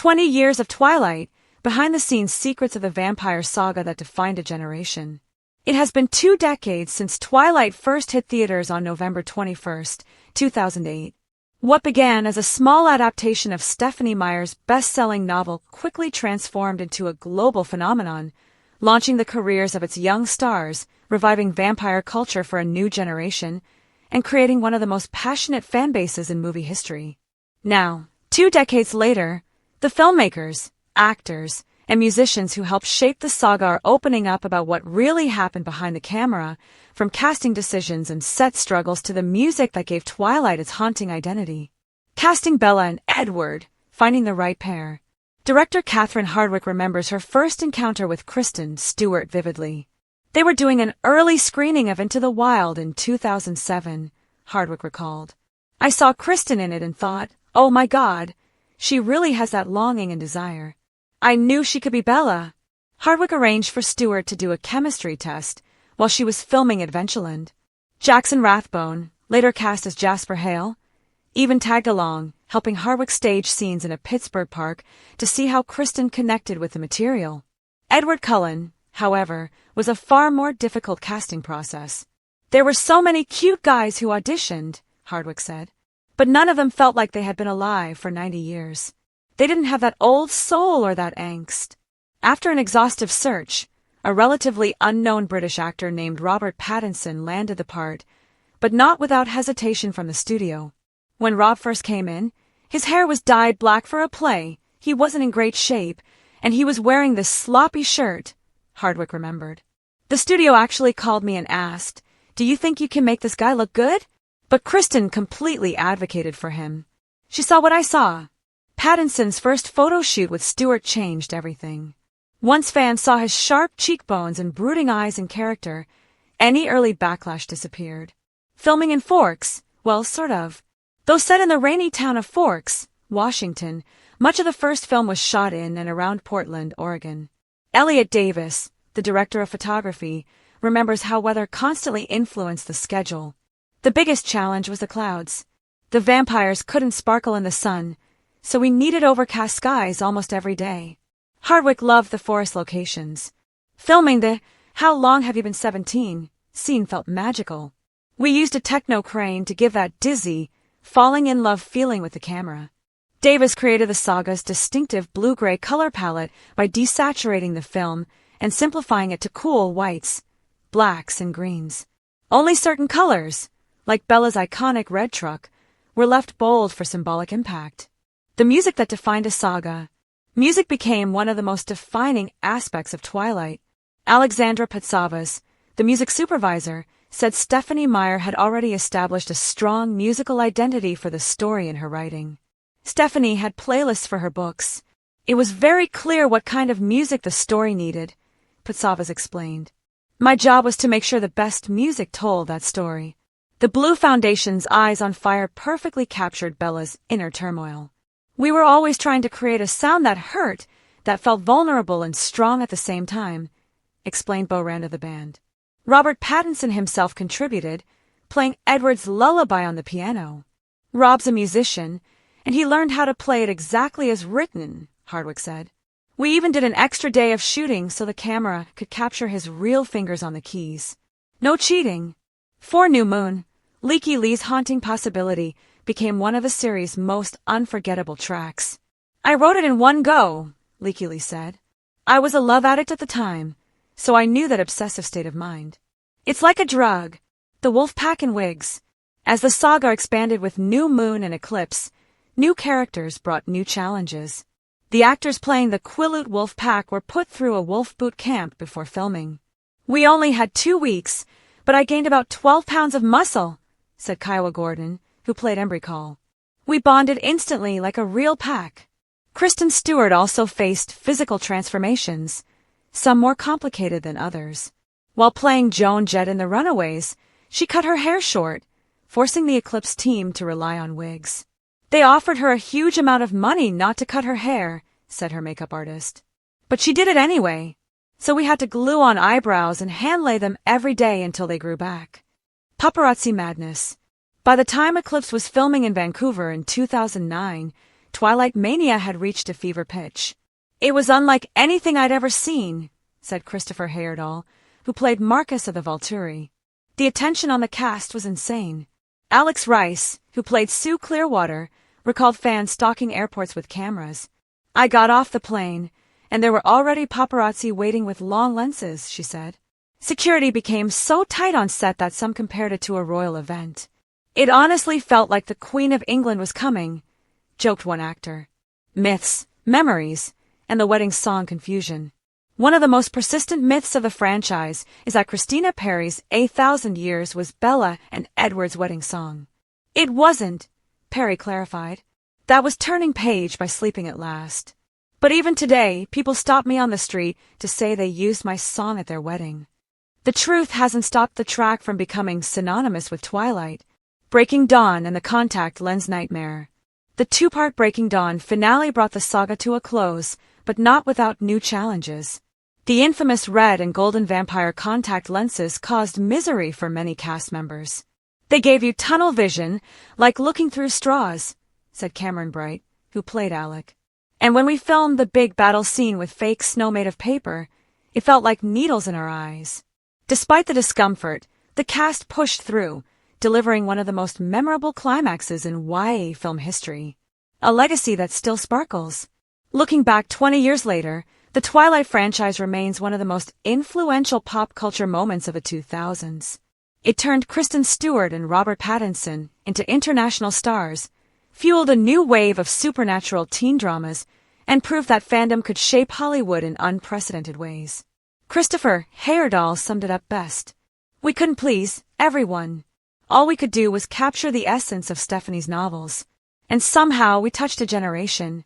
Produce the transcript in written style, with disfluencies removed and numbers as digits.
20 years of Twilight, behind-the-scenes secrets of the vampire saga that defined a generation. It has been 2 decades since Twilight first hit theaters on November 21, 2008. What began as a small adaptation of Stephenie Meyer's best-selling novel quickly transformed into a global phenomenon, launching the careers of its young stars, reviving vampire culture for a new generation, and creating one of the most passionate fan bases in movie history. Now, 2 decades later, the filmmakers, actors, and musicians who helped shape the saga are opening up about what really happened behind the camera, from casting decisions and set struggles to the music that gave Twilight its haunting identity. Casting Bella and Edward, finding the right pair. Director Catherine Hardwicke remembers her first encounter with Kristen, Stewart vividly. They were doing an early screening of Into the Wild in 2007, Hardwicke recalled. I saw Kristen in it and thought, oh my God, she really has that longing and desire. I knew she could be Bella. Hardwicke arranged for Stewart to do a chemistry test while she was filming Adventureland. Jackson Rathbone, later cast as Jasper Hale, even tagged along, helping Hardwicke stage scenes in a Pittsburgh park to see how Kristen connected with the material. Edward Cullen, however, was a far more difficult casting process. There were so many cute guys who auditioned, Hardwicke said, but none of them felt like they had been alive for 90 years. They didn't have that old soul or that angst. After an exhaustive search, a relatively unknown British actor named Robert Pattinson landed the part, but not without hesitation from the studio. When Rob first came in, his hair was dyed black for a play, he wasn't in great shape, and he was wearing this sloppy shirt, Hardwicke remembered. The studio actually called me and asked, "Do you think you can make this guy look good?" But Kristen completely advocated for him. She saw what I saw. Pattinson's first photo shoot with Stewart changed everything. Once fans saw his sharp cheekbones and brooding eyes in character, any early backlash disappeared. Filming in Forks, well, sort of. Though set in the rainy town of Forks, Washington, much of the first film was shot in and around Portland, Oregon. Elliot Davis, the director of photography, remembers how weather constantly influenced the schedule. The biggest challenge was the clouds. The vampires couldn't sparkle in the sun, so we needed overcast skies almost every day. Hardwicke loved the forest locations. Filming the "How Long Have You Been 17" scene felt magical. We used a techno crane to give that dizzy, falling-in-love feeling with the camera. Davis created the saga's distinctive blue-gray color palette by desaturating the film and simplifying it to cool whites, blacks, and greens. Only certain colors, like Bella's iconic red truck, were left bold for symbolic impact. The music that defined a saga. Music became one of the most defining aspects of Twilight. Alexandra Patsavas, the music supervisor, said Stephenie Meyer had already established a strong musical identity for the story in her writing. Stephenie had playlists for her books. It was very clear what kind of music the story needed, Patsavas explained. My job was to make sure the best music told that story. The Blue Foundation's Eyes on Fire perfectly captured Bella's inner turmoil. We were always trying to create a sound that hurt, that felt vulnerable and strong at the same time, explained Bo Rand of the band. Robert Pattinson himself contributed, playing Edward's lullaby on the piano. Rob's a musician, and he learned how to play it exactly as written, Hardwicke said. We even did an extra day of shooting so the camera could capture his real fingers on the keys. No cheating. For New Moon, Leaky Lee's Haunting Possibility became one of the series' most unforgettable tracks. I wrote it in one go, Leaky Lee said. I was a love addict at the time, so I knew that obsessive state of mind. It's like a drug, the wolf pack and wigs. As the saga expanded with New Moon and Eclipse, new characters brought new challenges. The actors playing the Quileute wolf pack were put through a wolf boot camp before filming. We only had 2 weeks, but I gained about 12 pounds of muscle, said Kiowa Gordon, who played Embry Call. We bonded instantly like a real pack. Kristen Stewart also faced physical transformations, some more complicated than others. While playing Joan Jett in The Runaways, she cut her hair short, forcing the Eclipse team to rely on wigs. They offered her a huge amount of money not to cut her hair, said her makeup artist. But she did it anyway, so we had to glue on eyebrows and hand-lay them every day until they grew back. Paparazzi madness. By the time Eclipse was filming in Vancouver in 2009, Twilight mania had reached a fever pitch. "It was unlike anything I'd ever seen," said Christopher Heyerdahl, who played Marcus of the Volturi. "The attention on the cast was insane." Alex Rice, who played Sue Clearwater, recalled fans stalking airports with cameras. "I got off the plane, and there were already paparazzi waiting with long lenses," she said. "Security became so tight on set that some compared it to a royal event. It honestly felt like the Queen of England was coming," joked one actor. Myths, memories, and the wedding song confusion. One of the most persistent myths of the franchise is that Christina Perry's A Thousand Years was Bella and Edward's wedding song. "It wasn't," Perry clarified. "That was turning page by sleeping at last. But even today, people stop me on the street to say they used my song at their wedding." The truth hasn't stopped the track from becoming synonymous with Twilight, Breaking Dawn, and the contact lens nightmare. The two-part Breaking Dawn finale brought the saga to a close, but not without new challenges. The infamous red and golden vampire contact lenses caused misery for many cast members. "They gave you tunnel vision, like looking through straws," said Cameron Bright, who played Alec. "And when we filmed the big battle scene with fake snow made of paper, it felt like needles in our eyes." Despite the discomfort, the cast pushed through, delivering one of the most memorable climaxes in YA film history. A legacy that still sparkles. Looking back 20 years later, the Twilight franchise remains one of the most influential pop culture moments of the 2000s. It turned Kristen Stewart and Robert Pattinson into international stars, fueled a new wave of supernatural teen dramas, and proved that fandom could shape Hollywood in unprecedented ways. Christopher Heyerdahl summed it up best. "We couldn't please everyone. All we could do was capture the essence of Stephanie's novels. And somehow we touched a generation.